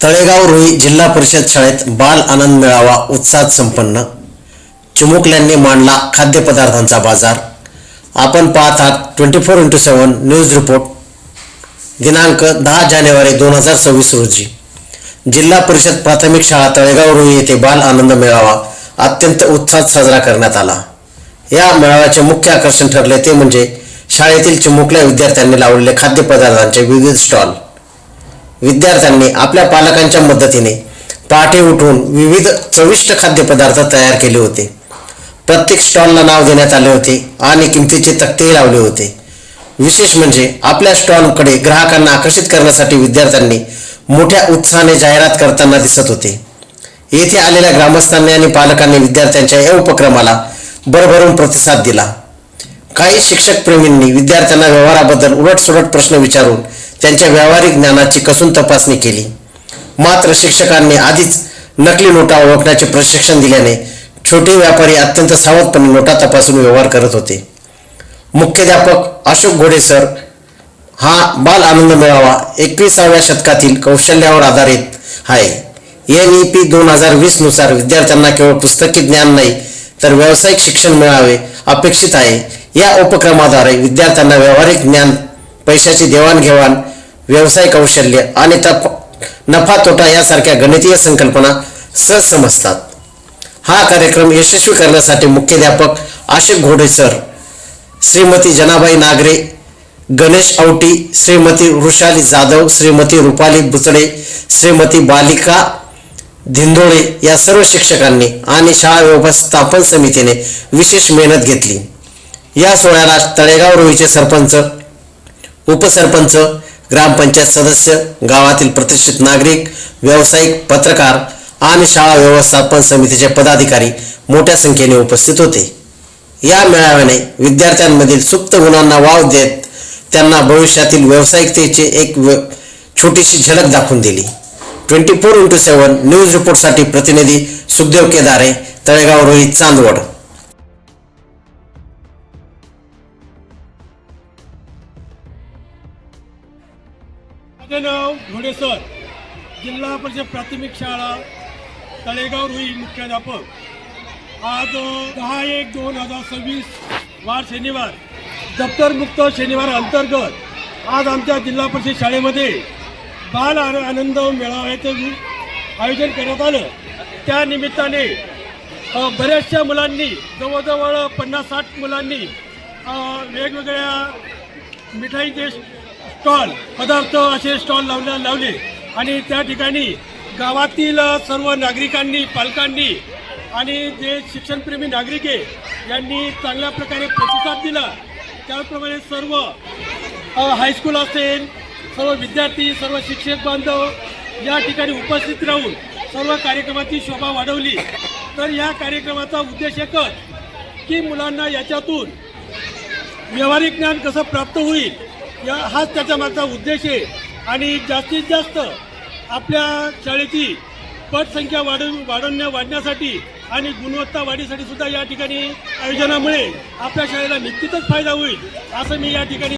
तळेगाव रुई जिल्हा परिषद शाळेत बाल आनंद मेळावा उत्साहात संपन्न. चिमुकल्यांनी मांडला खाद्यपदार्थांचा बाजार. आपण पाहत आहात 24x7 न्यूज रिपोर्ट. दिनांक 10 जानेवारी 2026 रोजी जिल्हा परिषद प्राथमिक शाळा तळेगाव रुई येथे बाल आनंद मेळावा अत्यंत उत्साहात साजरा करण्यात आला. या मेळाव्याचे मुख्य आकर्षण ठरले ते म्हणजे शाळेतील चिमुकल्या विद्यार्थ्यांनी लावलेले खाद्यपदार्थांचे विविध स्टॉल. विद्यार्थ्यांनी आपल्या पालकांच्या मदतीने पहाटे उठून विविध चविष्ट खाद्यपदार्थ तयार केले होते. प्रत्येक स्टॉलला नाव देण्यात आले होते आणि किमतीचे तक्तेही लावले होते. विशेष म्हणजे आपल्या स्टॉलकडे ग्राहकांना आकर्षित करण्यासाठी विद्यार्थ्यांनी मोठ्या उत्साहाने जाहिरात करताना दिसत होते. येथे आलेल्या ग्रामस्थांनी आणि पालकांनी विद्यार्थ्यांच्या या उपक्रमाला भरभरून प्रतिसाद दिला. काही शिक्षक प्रेमींनी विद्यार्थ्यांना व्यवहाराबद्दल उलटसुलट प्रश्न विचारून त्यांच्या व्यावहारिक ज्ञानाची कसून तपासणी केली. मात्र शिक्षकांनी आधीच नकली नोटा ओळखण्याचे प्रशिक्षण दिल्याने छोटे व्यापारी अत्यंत सावधपणे नोटा तपासून व्यवहार करत होते. मुख्याध्यापक अशोक घोडे सर, हा बाल आनंद मेळावा 21व्या शतकातील कौशल्यावर आधारित आहे. NEP 2020 नुसार विद्यार्थ्यांना केवळ पुस्तकी ज्ञान नाही तर व्यावसायिक शिक्षण मिळावे अपेक्षित आहे. या उपक्रमाद्वारे विद्यार्थ्यांना व्यावहारिक ज्ञान, पैशाची देवाणघेवाण, व्यवसाय कौशल्य आणि नफा तोटा यासारख्या गणितीय संकल्पना सहज समजतात. हा कार्यक्रम यशस्वी करण्यासाठी मुख्याध्यापक अशोक घोडे सर, श्रीमती जनाबाई नागरे, गणेश औटी, श्रीमती वृषाली जाधव, श्रीमती रुपाली बुचडे, श्रीमती बालिका धिंदोळे या सर्व शिक्षकांनी आणि शाळा व्यवस्थापन समितीने विशेष मेहनत घेतली. या सोहळ्याला तळेगाव रुईचे सरपंच, उपसरपंच, ग्रामपंचायत सदस्य, गावातील प्रतिष्ठित नागरिक, व्यावसायिक, पत्रकार आणि शाळा व्यवस्थापन समितीचे पदाधिकारी मोठ्या संख्येने उपस्थित होते. या मेळाव्याने विद्यार्थ्यांमधील सुप्त गुणांना वाव देत त्यांना भविष्यातील व्यावसायिकतेची एक छोटीशी झलक दाखवून दिली. 24x7 न्यूज रिपोर्टसाठी प्रतिनिधी सुखदेव केदारे, तळेगाव रुई, चांदवड. माझे नाव घोडे सर, जिल्हा परिषद प्राथमिक शाळा तळेगाव रुई मुख्याध्यापक. आज 10/1/2026 वार शनिवार, दप्तरमुक्त शनिवार अंतर्गत आज आमच्या जिल्हा परिषद शाळेमध्ये बाल आनंद मेळाव्याचं आयोजन करण्यात आलं. त्या निमित्ताने बऱ्याचशा मुलांनी, जवळजवळ 50-60 मुलांनी वेगवेगळ्या मिठाईचे स्टॉल, पदार्थ असे स्टॉल लावले आणि त्या ठिकाणी गावातील सर्व नागरिकांनी, पालकांनी आणि जे शिक्षणप्रेमी नागरिक आहे यांनी चांगल्या प्रकारे प्रतिसाद दिला. त्याप्रमाणे सर्व हायस्कूल असेल, सर्व विद्यार्थी, सर्व शिक्षक बांधव या ठिकाणी उपस्थित राहून सर्व कार्यक्रमाची शोभा वाढवली. तर या कार्यक्रमाचा उद्देश एकच की मुलांना याच्यातून व्यावहारिक ज्ञान कसं प्राप्त होईल हाच त्याच्या मागचा उद्देश आहे. आणि जास्तीत जास्त आपल्या शाळेची पटसंख्या वाढण्यासाठी आणि गुणवत्ता वाढीसाठी सुद्धा या ठिकाणी आयोजनामुळे आपल्या शाळेला निश्चितच फायदा होईल असं मी या ठिकाणी